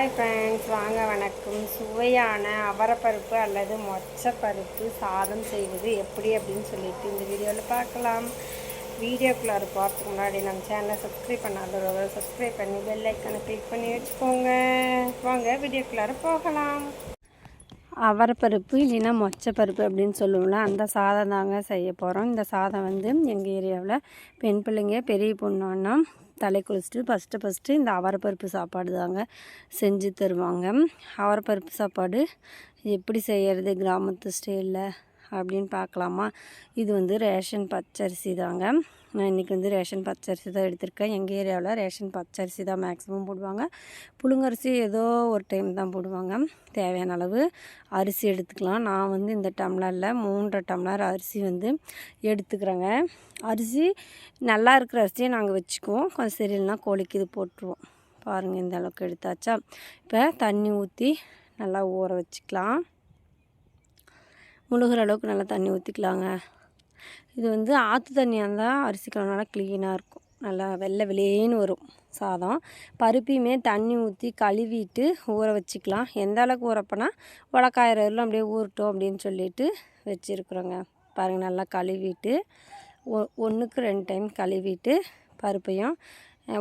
Hi friends, வாங்க வணக்கம். சுவையான அவரைப்பருப்பு அல்லது மொச்சப்பருப்பு சாதம் செய்வது எப்படி அப்படின்னு சொல்லிட்டு இந்த வீடியோவில் பார்க்கலாம். வீடியோக்குள்ளே போகிறதுக்கு முன்னாடி நம்ம சேனலை சப்ஸ்கிரைப் பண்ணாதவங்க சப்ஸ்கிரைப் பண்ணி பெல் ஐக்கானை கிளிக் பண்ணி வச்சுக்கோங்க. வாங்க வீடியோக்குள்ளார போகலாம். அவரைப்பருப்பு இல்லைன்னா மொச்சப்பருப்பு அப்படின்னு சொல்லுவோம்ல, அந்த சாதம் தாங்க செய்ய போகிறோம். இந்த சாதம் எங்கள் ஏரியாவில் பெண் பிள்ளைங்க பெரிய பொண்ணுன்னா தலை குளிச்சுட்டு ஃபஸ்ட்டு இந்த அவரைப்பருப்பு சாப்பாடு தாங்க செஞ்சு தருவாங்க. அவரைப்பருப்பு சாப்பாடு எப்படி செய்கிறது கிராமத்து ஸ்டைலில் அப்படின்னு பார்க்கலாமா. இது ரேஷன் பச்சரிசி தாங்க. நான் இன்றைக்கி ரேஷன் பச்சரிசி தான் எடுத்திருக்கேன். எங்கள் ஏரியாவில் ரேஷன் பச்சரிசி தான் மேக்ஸிமம் போடுவாங்க. புழுங்கரிசி ஏதோ ஒரு டைம் தான் போடுவாங்க. தேவையான அளவு அரிசி எடுத்துக்கலாம். நான் இந்த டம்ளரில் 3.5 டம்ளர் அரிசி எடுத்துக்கிறேங்க. அரிசி நல்லா இருக்கிற அரிசியை நாங்கள் வச்சுக்குவோம். கொஞ்சம் சரியில்லைனா கோழிக்கு இது போட்டுருவோம். பாருங்கள், இந்த அளவுக்கு எடுத்தாச்சா. இப்போ தண்ணி ஊற்றி நல்லா ஊற வச்சுக்கலாம். முழுகிற அளவுக்கு நல்லா தண்ணி ஊற்றிக்கலாங்க. இது ஆற்று தண்ணியாக இருந்தால் அரிசி கழுவினா க்ளீனாக இருக்கும், நல்லா வெள்ளை வெளியேன்னு வரும் சாதம். பருப்பையுமே தண்ணி ஊற்றி கழுவிட்டு ஊற வச்சுக்கலாம். எந்த அளவுக்கு ஊறப்போனா உலக்காயிரம் அப்படியே ஊறட்டும் அப்படின்னு சொல்லிட்டு வச்சுருக்குறோங்க. பாருங்கள், நல்லா கழுவிட்டு 1க்கு 2 டைம் கழுவிட்டு பருப்பையும்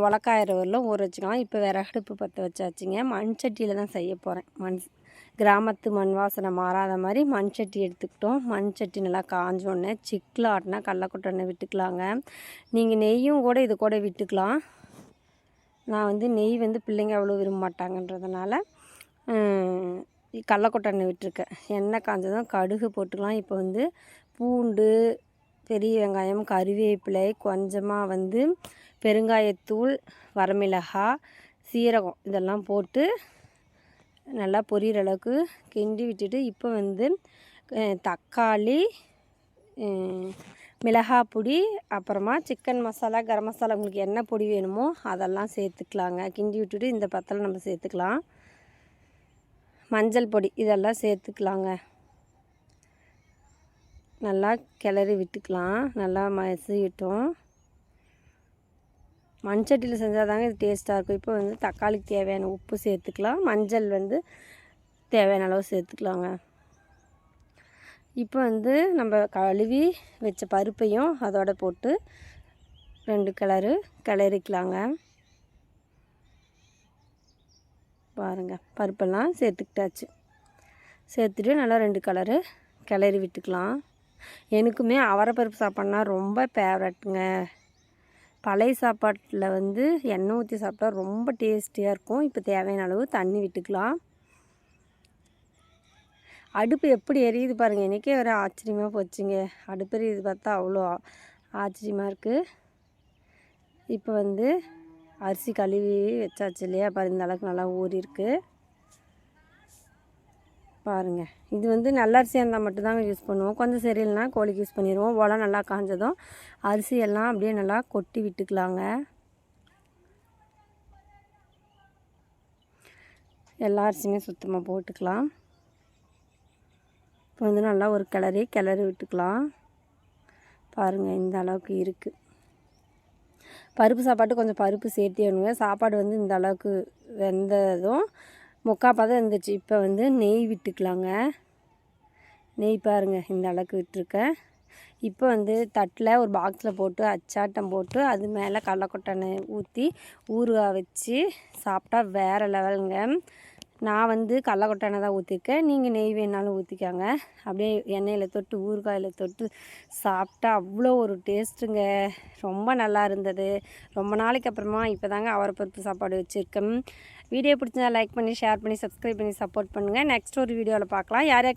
உலக்காயிரம் ஊற வச்சுக்கலாம். இப்போ விறகடுப்பு பற்ற வச்சாச்சுங்க. மண் சட்டியில் தான் செய்ய போகிறேன். கிராமத்து மண் வாசனை மாறாத மாதிரி மண் சட்டி எடுத்துக்கிட்டோம். மண் சட்டி நல்லா காஞ்சோடனே சிக்கில் ஆட்டினா கடலக்கொட்டை விட்டுக்கலாங்க. நீங்கள் நெய்யும் கூட இது கூட விட்டுக்கலாம். நான் நெய் பிள்ளைங்க அவ்வளோ விரும்ப மாட்டாங்கன்றதுனால கடலக்கொட்டை விட்டுருக்கேன். எண்ணெய் காஞ்சதும் கடுகு போட்டுக்கலாம். இப்போ பூண்டு, பெரிய வெங்காயம், கறிவேப்பிலை, கொஞ்சமாக பெருங்காயத்தூள், வரமிளகாய், சீரகம் இதெல்லாம் போட்டு நல்லா பொரியிற அளவுக்கு கிண்டி விட்டுட்டு இப்போ தக்காளி, மிளகாய் பொடி, அப்புறமா சிக்கன் மசாலா, கரம் மசாலா உங்களுக்கு என்ன பொடி வேணுமோ அதெல்லாம் சேர்த்துக்கலாங்க. கிண்டி விட்டுட்டு இந்த பத்தில் நம்ம சேர்த்துக்கலாம். மஞ்சள் பொடி இதெல்லாம் சேர்த்துக்கலாங்க. நல்லா கிளறி விட்டுக்கலாம். நல்லா மசிவிட்டோம். மண் சட்டியில் செஞ்சால் தாங்க இது டேஸ்ட்டாக இருக்கும். இப்போ தக்காளிக்கு தேவையான உப்பு சேர்த்துக்கலாம். மஞ்சள் தேவையான அளவு சேர்த்துக்கலாங்க. இப்போ நம்ம கழுவி வச்ச பருப்பையும் அதோட போட்டு 2 கிளறிக்கலாங்க. பாருங்கள், பருப்பெல்லாம் சேர்த்துக்கிட்டாச்சு. சேர்த்துட்டு நல்லா 2 கிளறி விட்டுக்கலாம். எனக்குமே அவரைப்பருப்பு சாப்பாடுனா ரொம்ப ஃபேவரட்டுங்க. பழைய சாப்பாட்டில் எண்ணெய் ஊற்றி சாப்பிட்டா ரொம்ப டேஸ்டியாக இருக்கும். இப்போ தேவையான அளவு தண்ணி விட்டுக்கலாம். அடுப்பு எப்படி எரியுது பாருங்கள். எனக்கே வேறு ஆச்சரியமாக போச்சுங்க. அடுப்பு எரியுது பார்த்தா அவ்வளோ ஆச்சரியமாக இருக்குது. இப்போ அரிசி கழுவி வச்சாச்சு இல்லையா, பாருங்கள் இந்த அளவுக்கு நல்லா ஊறிருக்கு. பாருங்கள், இது நல்ல அரிசியாக இருந்தால் மட்டும்தாங்க யூஸ் பண்ணுவோம். கொஞ்சம் சரியில்லைனா கோழிக்கு யூஸ் பண்ணிடுவோம். உலம் நல்லா காஞ்சதும் அரிசியெல்லாம் அப்படியே நல்லா கொட்டி விட்டுக்கலாங்க. எல்லா அரிசியுமே சுத்தமாக போட்டுக்கலாம். இப்போ நல்லா ஒரு கிளறி விட்டுக்கலாம். பாருங்கள், இந்த அளவுக்கு இருக்குது. பருப்பு சாப்பாட்டு கொஞ்சம் பருப்பு சேர்த்து வேணுங்க. சாப்பாடு இந்த அளவுக்கு வெந்ததும் 3/4 பதம் இருந்துச்சு. இப்போ நெய் விட்டுக்கலாங்க. நெய் பாருங்கள் இந்த அளவுக்கு விட்டுருக்கேன். இப்போ தட்டில் ஒரு பாக்ஸில் போட்டு அச்சாட்டம் போட்டு அது மேலே கடலக்கொட்டை ஊற்றி ஊறுகாய் வச்சு சாப்பிட்டா வேறு லெவலுங்க. நான் கடலக்கொட்டை தான் ஊற்றிருக்கேன். நீங்கள் நெய் வேணாலும் ஊற்றிக்காங்க. அப்படியே எண்ணெயில் தொட்டு ஊறுகாயில் தொட்டு சாப்பிட்டா அவ்வளோ ஒரு டேஸ்ட்டுங்க. ரொம்ப நல்லா இருந்தது. ரொம்ப நாளைக்கு அப்புறமா இப்போ தாங்க அவரைப்பருப்பு சாப்பாடு வச்சுருக்கேன். வீடியோ பிடிச்சிருந்தா லைக் பண்ணி, ஷேர் பண்ணி, சப்ஸ்கிரைப் பண்ணி சப்போர்ட் பண்ணுங்கள். நெக்ஸ்ட் ஒரு வீடியோவில் பார்க்கலாம். யார்